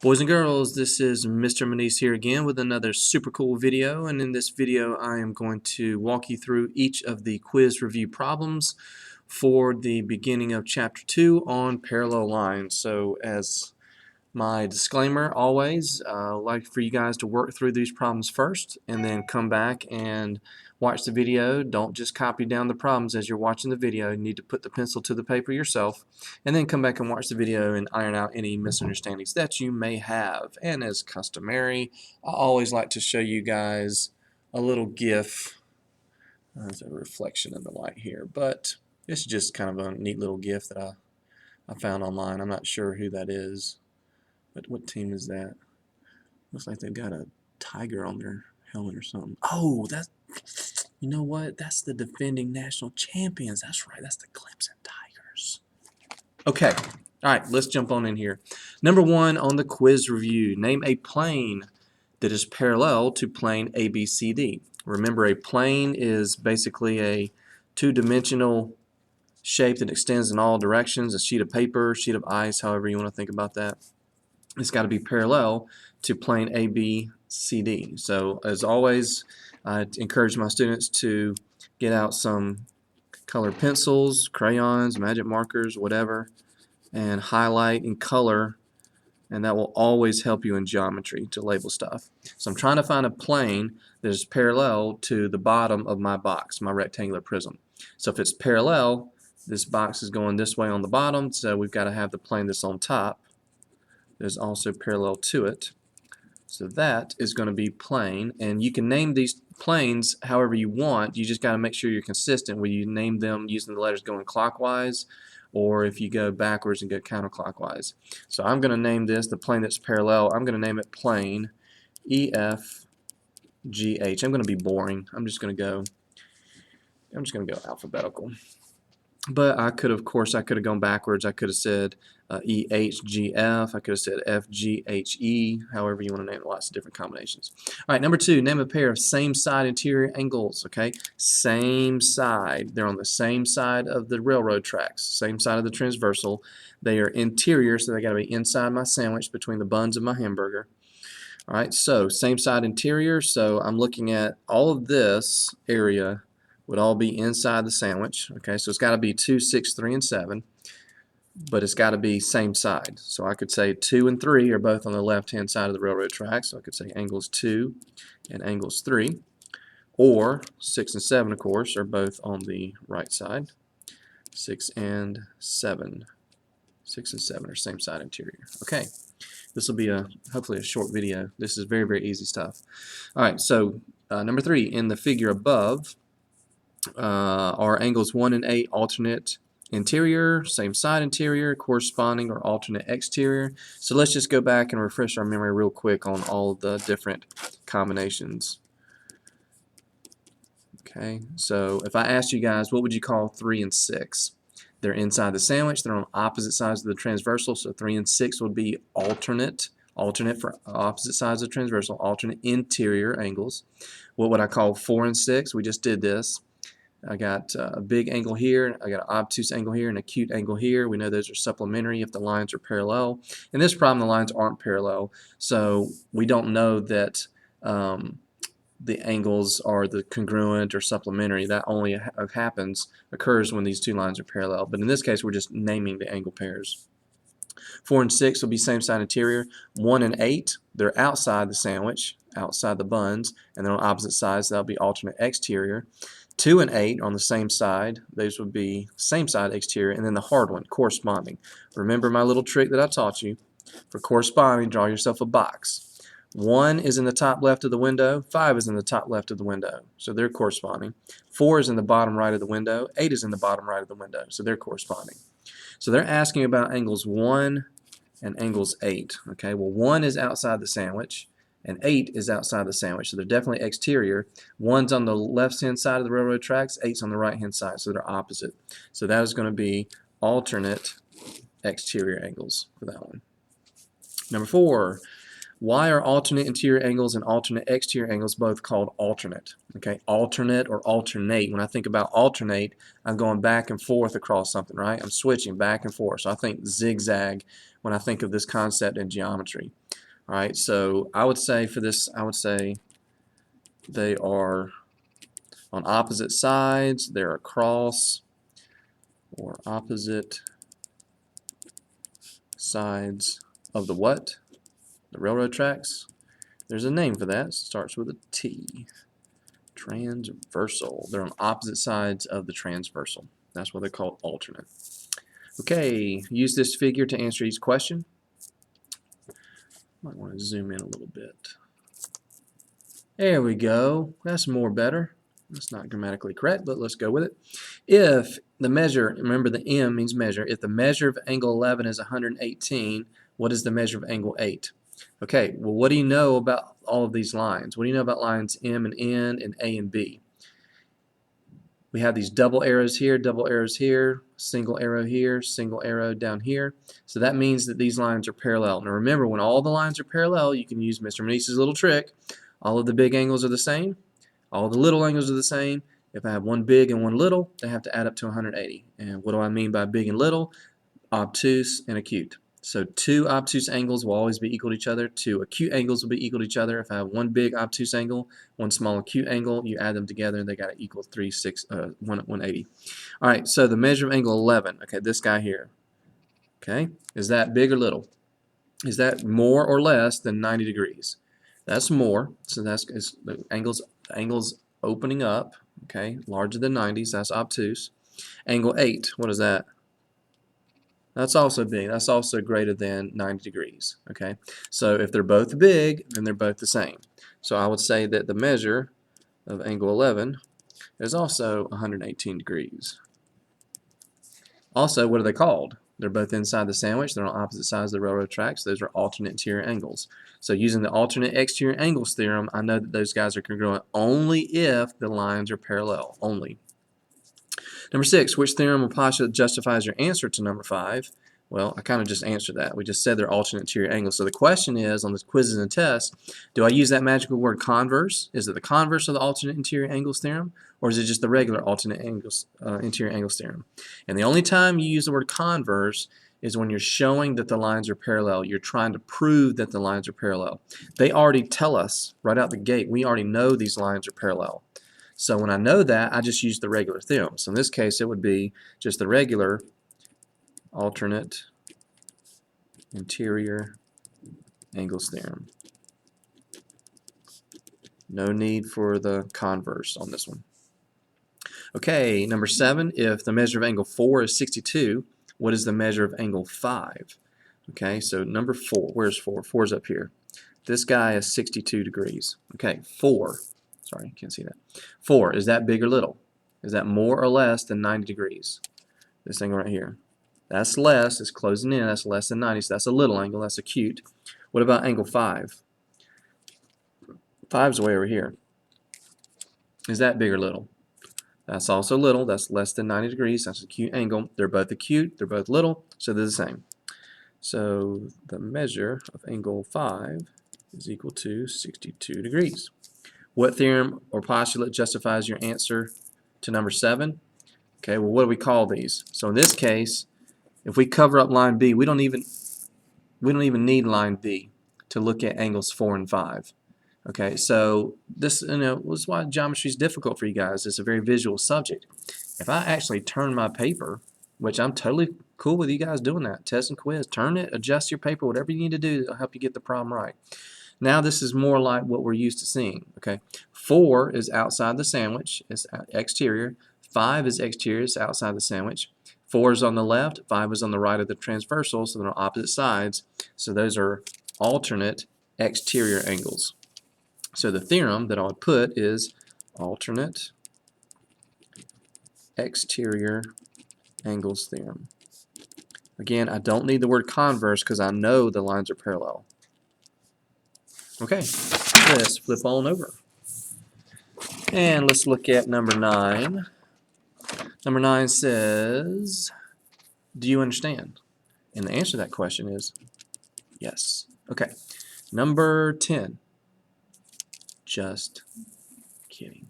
Boys and girls, this is Mr. Manise here again with another super cool video, and in this video I am going to walk you through each of the quiz review problems for the beginning of chapter 2 on parallel lines. So as my disclaimer always, I'd like for you guys to work through these problems first and then come back and watch the video. Don't just copy down the problems as you're watching the video. You need to put the pencil to the paper yourself and then come back and watch the video and iron out any misunderstandings that you may have. And as customary, I always like to show you guys a little GIF. There's a reflection in the light here, but it's just kind of a neat little GIF that I found online. I'm not sure who that is. But what team is that? Looks like they've got a tiger on their helmet or something. Oh, that's, you know what? That's the defending national champions. That's right. That's the Clemson Tigers. Okay. All right. Let's jump on in here. Number 1 on the quiz review. Name a plane that is parallel to plane ABCD. Remember, a plane is basically a two-dimensional shape that extends in all directions. A sheet of paper, sheet of ice, however you want to think about that. It's got to be parallel to plane ABCD. So as always, I encourage my students to get out some colored pencils, crayons, magic markers, whatever, and highlight and color, and that will always help you in geometry to label stuff. So I'm trying to find a plane that is parallel to the bottom of my box, my rectangular prism. So if it's parallel, this box is going this way on the bottom, so we've got to have the plane that's on top is also parallel to it. So that is going to be plane, and you can name these planes however you want. You just got to make sure you're consistent when you name them using the letters going clockwise, or if you go backwards and go counterclockwise. So I'm going to name this the plane that's parallel. I'm going to name it plane EFGH. I'm going to be boring. I'm just going to go alphabetical. But I could, of course, I could have gone backwards. I could have said EHGF. I could have said FGHE. However you want to name it, lots of different combinations. All right, number 2, name a pair of same side interior angles. Okay, same side. They're on the same side of the railroad tracks, same side of the transversal. They are interior, so they got to be inside my sandwich between the buns of my hamburger. All right, so same side interior. So I'm looking at all of this area would all be inside the sandwich. Okay, so it's got to be 2, 6, 3, and 7, but it's got to be same side. So I could say 2 and 3 are both on the left-hand side of the railroad track, so I could say angles 2 and angles 3, or 6 and 7, of course, are both on the right side. 6 and 7. 6 and 7 are same side interior. Okay, this will be hopefully a short video. This is very, very easy stuff. All right, so number 3, in the figure above, are angles 1 and 8 alternate interior, same side interior, corresponding or alternate exterior? So let's just go back and refresh our memory real quick on all of the different combinations. Okay, so if I asked you guys, what would you call 3 and 6? They're inside the sandwich, they're on opposite sides of the transversal, so 3 and 6 would be alternate for opposite sides of the transversal, alternate interior angles. What would I call 4 and 6? We just did this. I got a big angle here, I got an obtuse angle here, and an acute angle here. We know those are supplementary if the lines are parallel. In this problem, the lines aren't parallel, so we don't know that the angles are the congruent or supplementary. That only occurs when these two lines are parallel. But in this case, we're just naming the angle pairs. 4 and 6 will be same side interior. 1 and 8, they're outside the sandwich, outside the buns, and they're on opposite sides, so that'll be alternate exterior. 2 and 8 on the same side, those would be same side exterior, and then the hard one, corresponding. Remember my little trick that I taught you. For corresponding, draw yourself a box. 1 is in the top left of the window, 5 is in the top left of the window, so they're corresponding. 4 is in the bottom right of the window, 8 is in the bottom right of the window, so they're corresponding. So they're asking about angles 1 and angles 8. Okay, well 1 is outside the sandwich, and 8 is outside the sandwich, so they're definitely exterior. 1's on the left-hand side of the railroad tracks, 8's on the right-hand side, so they're opposite. So that is going to be alternate exterior angles for that one. Number 4, why are alternate interior angles and alternate exterior angles both called alternate? Okay, alternate or alternate. When I think about alternate, I'm going back and forth across something, right? I'm switching back and forth. So I think zigzag when I think of this concept in geometry. All right, so I would say for this, I would say they are on opposite sides, they're across, or opposite sides of the what? The railroad tracks. There's a name for that. It starts with a T. Transversal. They're on opposite sides of the transversal. That's why they're called alternate. Okay, use this figure to answer each question. Might want to zoom in a little bit. There we go. That's more better. That's not grammatically correct, but let's go with it. If the measure, remember the M means measure, if the measure of angle 11 is 118, what is the measure of angle 8? Okay, well, what do you know about all of these lines? What do you know about lines M and N and A and B? We have these double arrows here, single arrow here, single arrow down here. So that means that these lines are parallel. Now remember, when all the lines are parallel, you can use Mr. Manise's little trick. All of the big angles are the same. All the little angles are the same. If I have one big and one little, they have to add up to 180. And what do I mean by big and little? Obtuse and acute. So two obtuse angles will always be equal to each other. Two acute angles will be equal to each other. If I have one big obtuse angle, one small acute angle, you add them together and they got to equal 180. All right, so the measure of angle 11, okay, this guy here, okay, is that big or little? Is that more or less than 90 degrees? That's more, so that's the angles opening up, okay, larger than 90, so that's obtuse. Angle 8, what is that? That's also big. That's also greater than 90 degrees. Okay, so if they're both big, then they're both the same. So I would say that the measure of angle 11 is also 118 degrees. Also, what are they called? They're both inside the sandwich. They're on opposite sides of the railroad tracks. Those are alternate interior angles. So using the alternate exterior angles theorem, I know that those guys are congruent only if the lines are parallel. Only. Number 6, which theorem or postulate justifies your answer to number 5? Well, I kind of just answered that. We just said they're alternate interior angles. So the question is, on the quizzes and tests, do I use that magical word converse? Is it the converse of the alternate interior angles theorem, or is it just the regular alternate angles, interior angles theorem? And the only time you use the word converse is when you're showing that the lines are parallel. You're trying to prove that the lines are parallel. They already tell us right out the gate, we already know these lines are parallel. So when I know that, I just use the regular theorem. So in this case, it would be just the regular alternate interior angles theorem. No need for the converse on this one. Okay, number 7, if the measure of angle 4 is 62, what is the measure of angle 5? Okay, so number 4, where's 4? 4 is up here. This guy is 62 degrees. Okay, 4. Sorry, can't see that. 4, is that big or little? Is that more or less than 90 degrees? This thing right here. That's less, it's closing in, that's less than 90, so that's a little angle, that's acute. What about angle 5? 5's way over here. Is that big or little? That's also little, that's less than 90 degrees, that's an acute angle. They're both acute, they're both little, so they're the same. So the measure of angle 5 is equal to 62 degrees. What theorem or postulate justifies your answer to number 7? Okay, well, what do we call these? So in this case, if we cover up line B, we don't even need line B to look at angles 4 and 5. Okay, so this is why geometry is difficult for you guys. It's a very visual subject. If I actually turn my paper, which I'm totally cool with you guys doing that, test and quiz, turn it, adjust your paper, whatever you need to do to help you get the problem right. Now this is more like what we're used to seeing. Okay, 4 is outside the sandwich, it's exterior. 5 is exterior, it's outside the sandwich. 4 is on the left, 5 is on the right of the transversal, so they're on opposite sides. So those are alternate exterior angles. So the theorem that I would put is alternate exterior angles theorem. Again, I don't need the word converse because I know the lines are parallel. Okay, let's flip on over. And let's look at number 9. Number 9 says, do you understand? And the answer to that question is yes. Okay, number 10. Just kidding.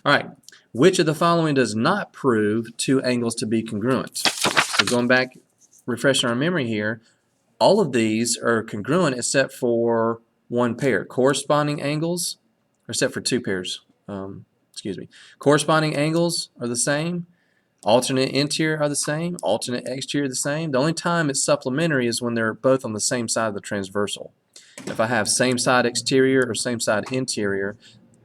All right, which of the following does not prove two angles to be congruent? So going back, refreshing our memory here, All of these are congruent except for one pair. Corresponding angles, or except for two pairs. Excuse me. Corresponding angles are the same. Alternate interior are the same. Alternate exterior the same. The only time it's supplementary is when they're both on the same side of the transversal. If I have same side exterior or same side interior,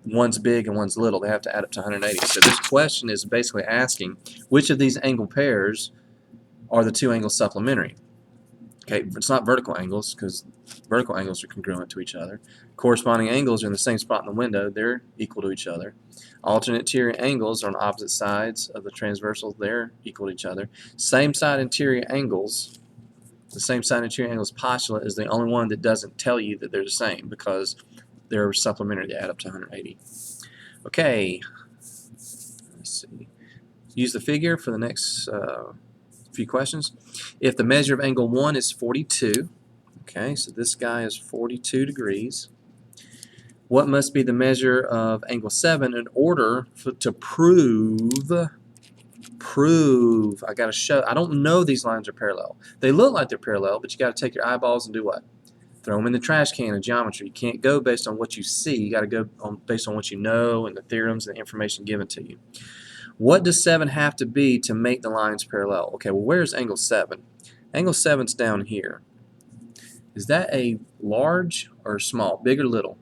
one's big and one's little. They have to add up to 180. So this question is basically asking which of these angle pairs are the two angles supplementary. Okay, it's not vertical angles because vertical angles are congruent to each other. Corresponding angles are in the same spot in the window. They're equal to each other. Alternate interior angles are on opposite sides of the transversals. They're equal to each other. Same side interior angles, the same side interior angles postulate is the only one that doesn't tell you that they're the same because they're supplementary to add up to 180. Okay, let's see. Use the figure for the next few questions. If the measure of angle 1 is 42, okay, so this guy is 42 degrees, what must be the measure of angle 7 in order to prove, I got to show, I don't know these lines are parallel. They look like they're parallel, but you got to take your eyeballs and do what? Throw them in the trash can of geometry. You can't go based on what you see. You got to go based on what you know and the theorems and the information given to you. What does 7 have to be to make the lines parallel? Okay, well, where's angle 7? Angle 7's down here. Is that a large or small, big or little?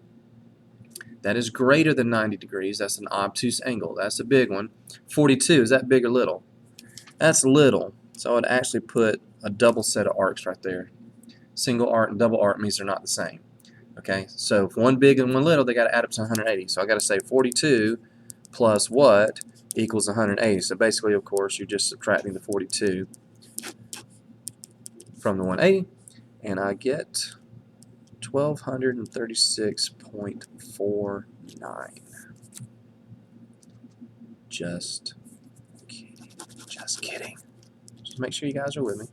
That is greater than 90 degrees. That's an obtuse angle. That's a big one. 42, is that big or little? That's little. So I would actually put a double set of arcs right there. Single arc and double arc means they're not the same. Okay, so if one big and one little, they got to add up to 180. So I got to say 42 plus what equals 180. So basically, of course, you're just subtracting the 42 from the 180, and I get 1236.49. Just kidding. Just kidding. Just make sure you guys are with me.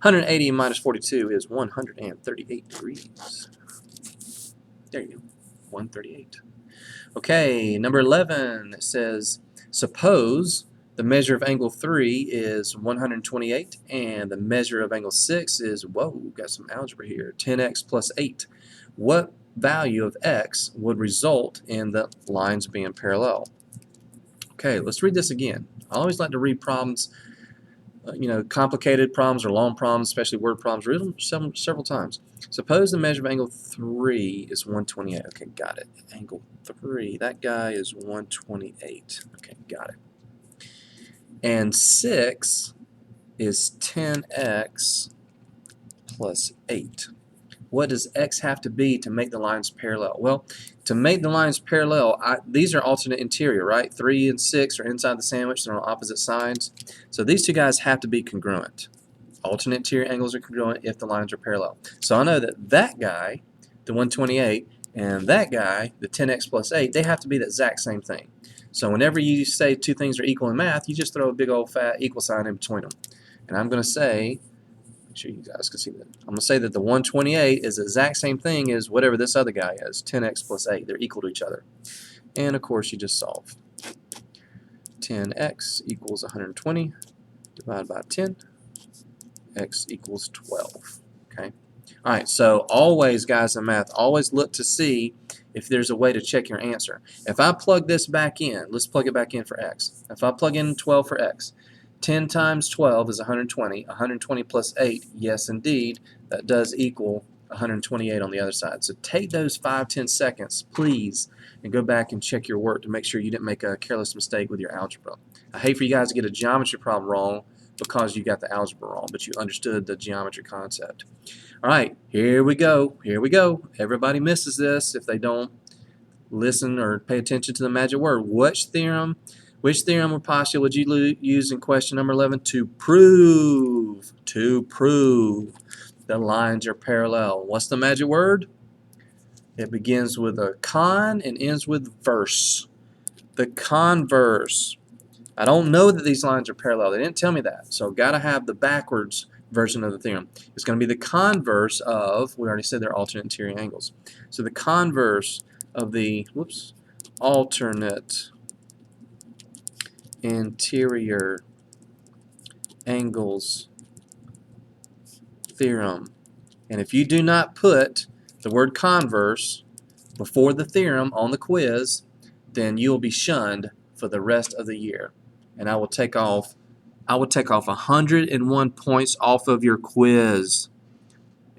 180 minus 42 is 138 degrees. There you go. 138. Okay, number 11, it says, suppose the measure of angle 3 is 128 and the measure of angle 6 is, whoa, got some algebra here, 10x plus 8. What value of x would result in the lines being parallel? Okay, let's read this again. I always like to read problems, complicated problems or long problems, especially word problems, read them several times. Suppose the measure of angle 3 is 128. Okay, got it. Angle 3, that guy is 128. Okay, got it. And 6 is 10x plus 8. What does x have to be to make the lines parallel? Well, to make the lines parallel, these are alternate interior, right? 3 and 6 are inside the sandwich. They're on opposite sides. So these two guys have to be congruent. Alternate interior angles are congruent if the lines are parallel. So I know that that guy, the 128, and that guy, the 10x plus 8, they have to be the exact same thing. So whenever you say two things are equal in math, you just throw a big old fat equal sign in between them. And I'm going to say, make sure you guys can see that. I'm going to say that the 128 is the exact same thing as whatever this other guy is, 10x plus 8. They're equal to each other. And of course, you just solve. 10x equals 120 divided by 10. X equals 12. Okay. All right, so always, guys, in math, always look to see if there's a way to check your answer. If I plug this back in, let's plug it back in for x. If I plug in 12 for x, 10 times 12 is 120. 120 plus 8, yes, indeed, that does equal 128 on the other side. So take those 5-10 seconds, please, and go back and check your work to make sure you didn't make a careless mistake with your algebra. I hate for you guys to get a geometry problem wrong because you got the algebra wrong, but you understood the geometry concept. All right, here we go. Here we go. Everybody misses this if they don't listen or pay attention to the magic word. Which theorem or postulate would you use in question number 11 to prove the lines are parallel? What's the magic word? It begins with a con and ends with verse. The converse. I don't know that these lines are parallel. They didn't tell me that. So I've got to have the backwards version of the theorem. It's going to be the converse of, we already said they're alternate interior angles. So the converse of the, alternate interior angles theorem And if you do not put the word converse before the theorem on the quiz, then you will be shunned for the rest of the year. And I will take off 101 points off of your quiz.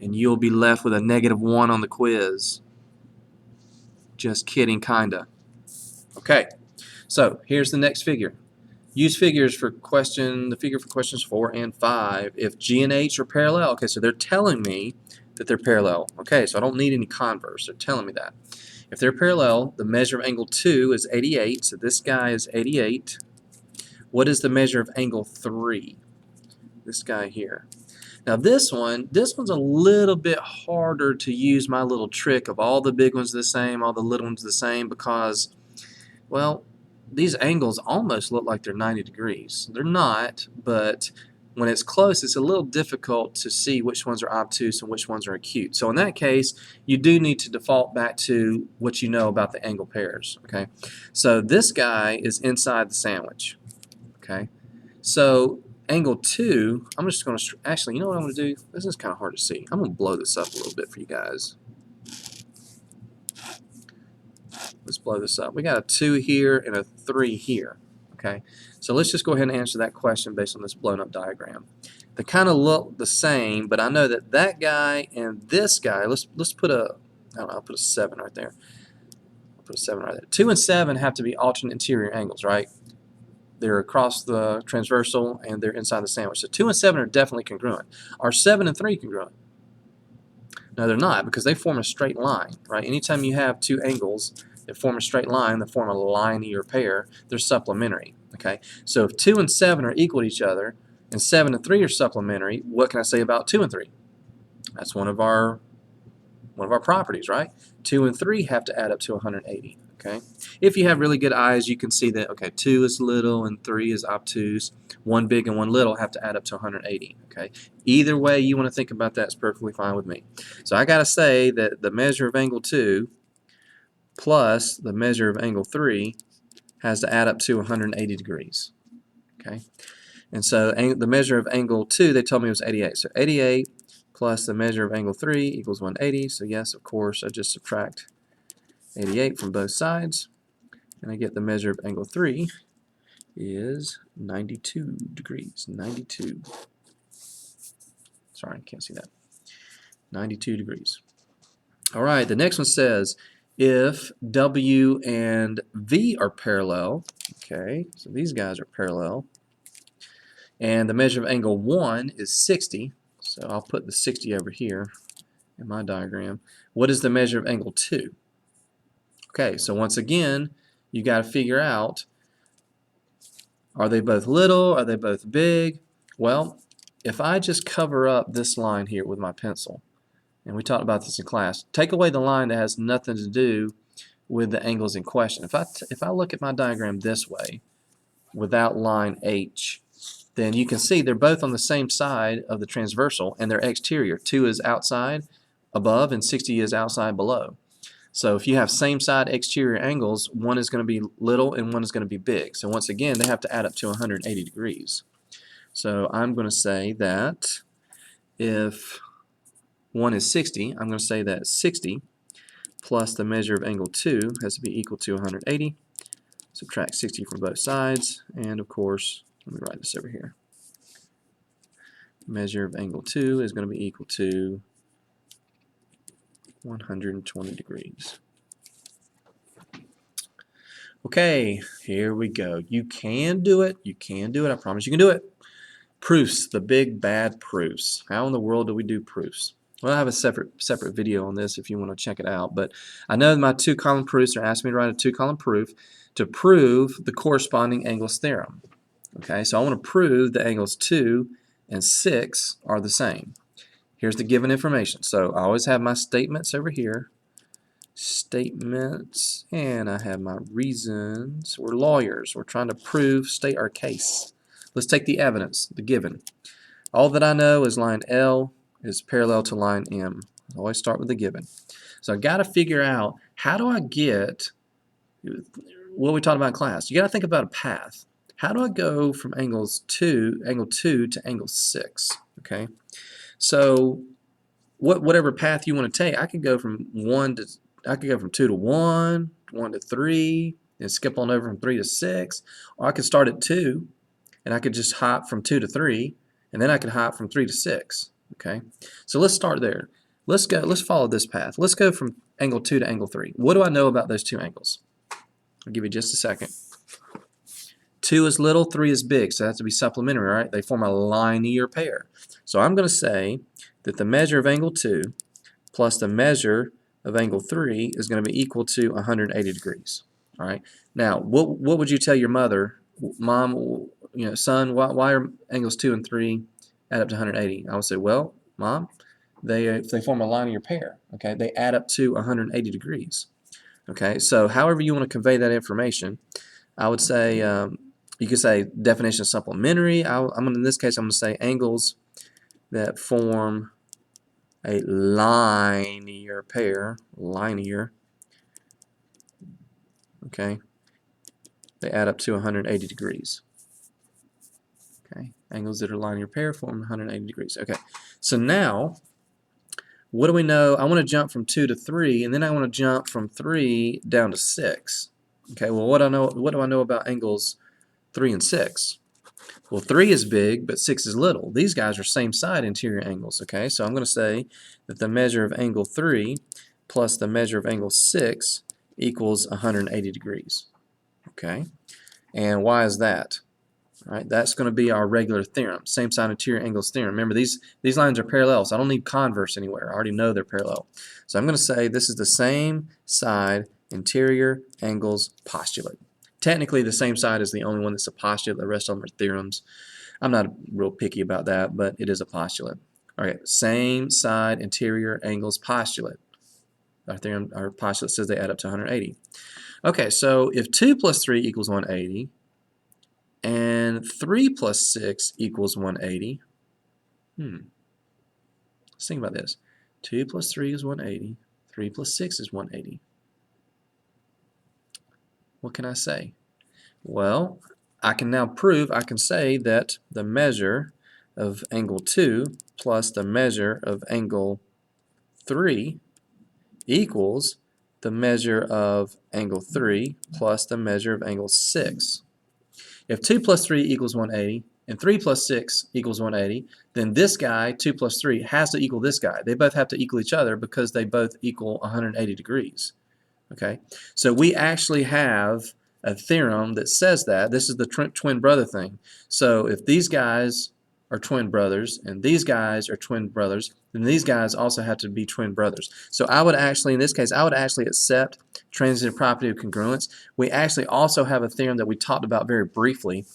And you'll be left with a -1 on the quiz. Just kidding, kinda. Okay, so here's the next figure. Use figures for the figure for questions 4 and 5. If G and H are parallel, okay, so they're telling me that they're parallel. Okay, so I don't need any converse. They're telling me that. If they're parallel, the measure of angle 2 is 88, so this guy is 88. What is the measure of angle 3? This guy here. Now this one's a little bit harder to use my little trick of all the big ones the same, all the little ones the same, because, well, these angles almost look like they're 90 degrees. They're not, but when it's close, it's a little difficult to see which ones are obtuse and which ones are acute. So in that case, you do need to default back to what you know about the angle pairs. Okay, so this guy is inside the sandwich. Okay, so angle 2, I'm just going to, actually, you know what I'm going to do? This is kind of hard to see. I'm going to blow this up a little bit for you guys. Let's blow this up. We got a 2 here and a 3 here. Okay, so let's just go ahead and answer that question based on this blown up diagram. They kind of look the same, but I know that that guy and this guy, let's put a, I don't know, I'll put a 7 right there. I'll put a 7 right there. 2 and 7 have to be alternate interior angles, right? They're across the transversal and they're inside the sandwich. So 2 and 7 are definitely congruent. Are 7 and 3 congruent? No, they're not, because they form a straight line, right? Anytime you have two angles that form a straight line, that form a linear pair, they're supplementary. Okay, so if 2 and 7 are equal to each other, and 7 and 3 are supplementary, what can I say about 2 and 3? That's one of our properties, right? 2 and 3 have to add up to 180. Okay, if you have really good eyes, you can see that, okay, 2 is little and 3 is obtuse. One big and one little have to add up to 180. Okay, either way you want to think about that is perfectly fine with me. So I got to say that the measure of angle 2 plus the measure of angle 3 has to add up to 180 degrees. Okay, and so the measure of angle 2, they told me was 88. So 88 plus the measure of angle 3 equals 180. So yes, of course, I just subtract 88 from both sides, and I get the measure of angle 3 is 92 degrees. 92. Sorry, I can't see that. 92 degrees. All right, the next one says if W and V are parallel, okay, so these guys are parallel, and the measure of angle 1 is 60, so I'll put the 60 over here in my diagram. What is the measure of angle 2? Okay, so once again, you got to figure out, are they both little? Are they both big? Well, if I just cover up this line here with my pencil, and we talked about this in class, take away the line that has nothing to do with the angles in question. If I look at my diagram this way, without line H, then you can see they're both on the same side of the transversal, and they're exterior. 2 is outside above, and 60 is outside below. So if you have same side exterior angles, one is going to be little and one is going to be big. So once again, they have to add up to 180 degrees. So I'm going to say that if one is 60, I'm going to say that 60 plus the measure of angle 2 has to be equal to 180. Subtract 60 from both sides, and of course, let me write this over here. Measure of angle 2 is going to be equal to 120 degrees. Okay, here we go. You can do it. You can do it. I promise you can do it. Proofs, the big bad proofs. How in the world do we do proofs? Well, I have a separate video on this if you want to check it out. But I know my two-column proofs are asking me to write a two-column proof to prove the corresponding angles theorem. Okay, so I want to prove the angles 2 and 6 are the same. Here's the given information. So I always have my statements over here. Statements, and I have my reasons. We're lawyers. We're trying to state our case. Let's take the evidence, the given. All that I know is line L is parallel to line M. I always start with the given. So I got to figure out, how do I get what we talked about in class? You got to think about a path. How do I go from angle 2 to angle 6? Okay, so whatever path you want to take. I could go from 2 to 1, 1 to 3, and skip on over from 3 to 6, or I could start at 2 and I could just hop from 2 to 3, and then I could hop from 3 to 6. Okay, so let's start there. Let's follow this path. Let's go from angle 2 to angle 3. What do I know about those two angles? I'll give you just a second. 2 is little, 3 is big, so it has to be supplementary, right? They form a linear pair. So I'm going to say that the measure of angle 2 plus the measure of angle 3 is going to be equal to 180 degrees. All right. Now, what would you tell your mother, Mom, son, why are angles 2 and 3 add up to 180? I would say, well, Mom, they form a linear pair. Okay, they add up to 180 degrees. Okay, so however you want to convey that information, I would say you could say definition of supplementary. In this case, I'm going to say angles that form a linear pair, okay, they add up to 180 degrees. Okay, angles that are linear pair form 180 degrees. Okay, so now, what do we know? I want to jump from 2 to 3, and then I want to jump from 3 down to 6. Okay, well, what do I know about angles 3 and 6? Well, 3 is big, but 6 is little. These guys are same side interior angles, okay? So I'm going to say that the measure of angle 3 plus the measure of angle 6 equals 180 degrees, okay? And why is that? All right, that's going to be our regular theorem, same side interior angles theorem. Remember, these lines are parallel, so I don't need converse anywhere. I already know they're parallel. So I'm going to say this is the same side interior angles postulate. Technically, the same side is the only one that's a postulate. The rest of them are theorems. I'm not real picky about that, but it is a postulate. All right, same side interior angles postulate. Our postulate says they add up to 180. Okay, so if 2 plus 3 equals 180, and 3 plus 6 equals 180, let's think about this. 2 plus 3 is 180. 3 plus 6 is 180. What can I say? Well, I can say that the measure of angle 2 plus the measure of angle 3 equals the measure of angle 3 plus the measure of angle 6. If 2 plus 3 equals 180 and 3 plus 6 equals 180, then this guy, 2 plus 3, has to equal this guy. They both have to equal each other because they both equal 180 degrees. Okay, so we actually have a theorem that says that. This is the twin brother thing. So if these guys are twin brothers and these guys are twin brothers, then these guys also have to be twin brothers. So I would actually, in this case, I would actually accept transitive property of congruence. We actually also have a theorem that we talked about very briefly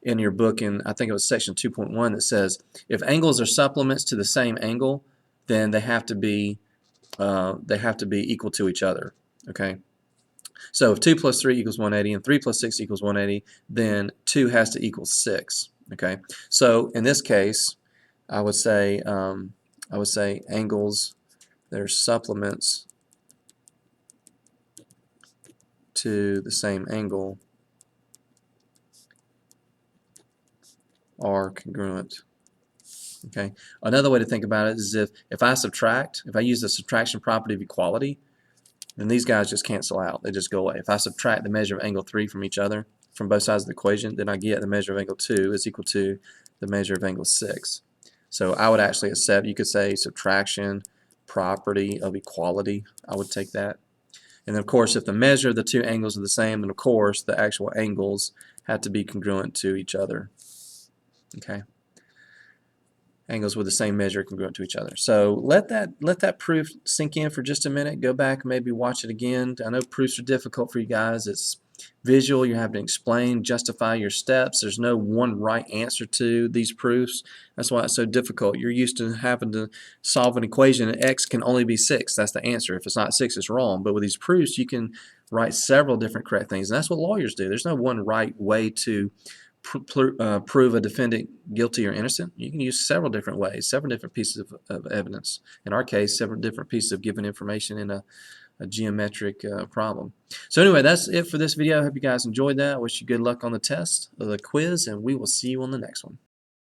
in your book, in I think it was section 2.1, that says if angles are supplements to the same angle, then they have to be equal to each other. Okay, so if 2 plus 3 equals 180 and 3 plus 6 equals 180, then 2 has to equal 6. Okay, so in this case, I would say angles that are supplements to the same angle are congruent. Okay, another way to think about it is if I use the subtraction property of equality, then these guys just cancel out. They just go away. If I subtract the measure of angle 3 from each other, from both sides of the equation, then I get the measure of angle 2 is equal to the measure of angle 6. So I would actually accept, you could say, subtraction property of equality. I would take that. And then, of course, if the measure of the two angles are the same, then, of course, the actual angles have to be congruent to each other. Okay? Angles with the same measure congruent to each other. So let that proof sink in for just a minute. Go back and maybe watch it again. I know proofs are difficult for you guys. It's visual. You have to explain, justify your steps. There's no one right answer to these proofs. That's why it's so difficult. You're used to having to solve an equation and x can only be 6. That's the answer. If it's not 6, it's wrong. But with these proofs, you can write several different correct things. And that's what lawyers do. There's no one right way to prove a defendant guilty or innocent. You can use several different ways, several different pieces of evidence. In our case, several different pieces of given information in a geometric problem. So anyway, that's it for this video. I hope you guys enjoyed that. I wish you good luck on the test, or the quiz, and we will see you on the next one.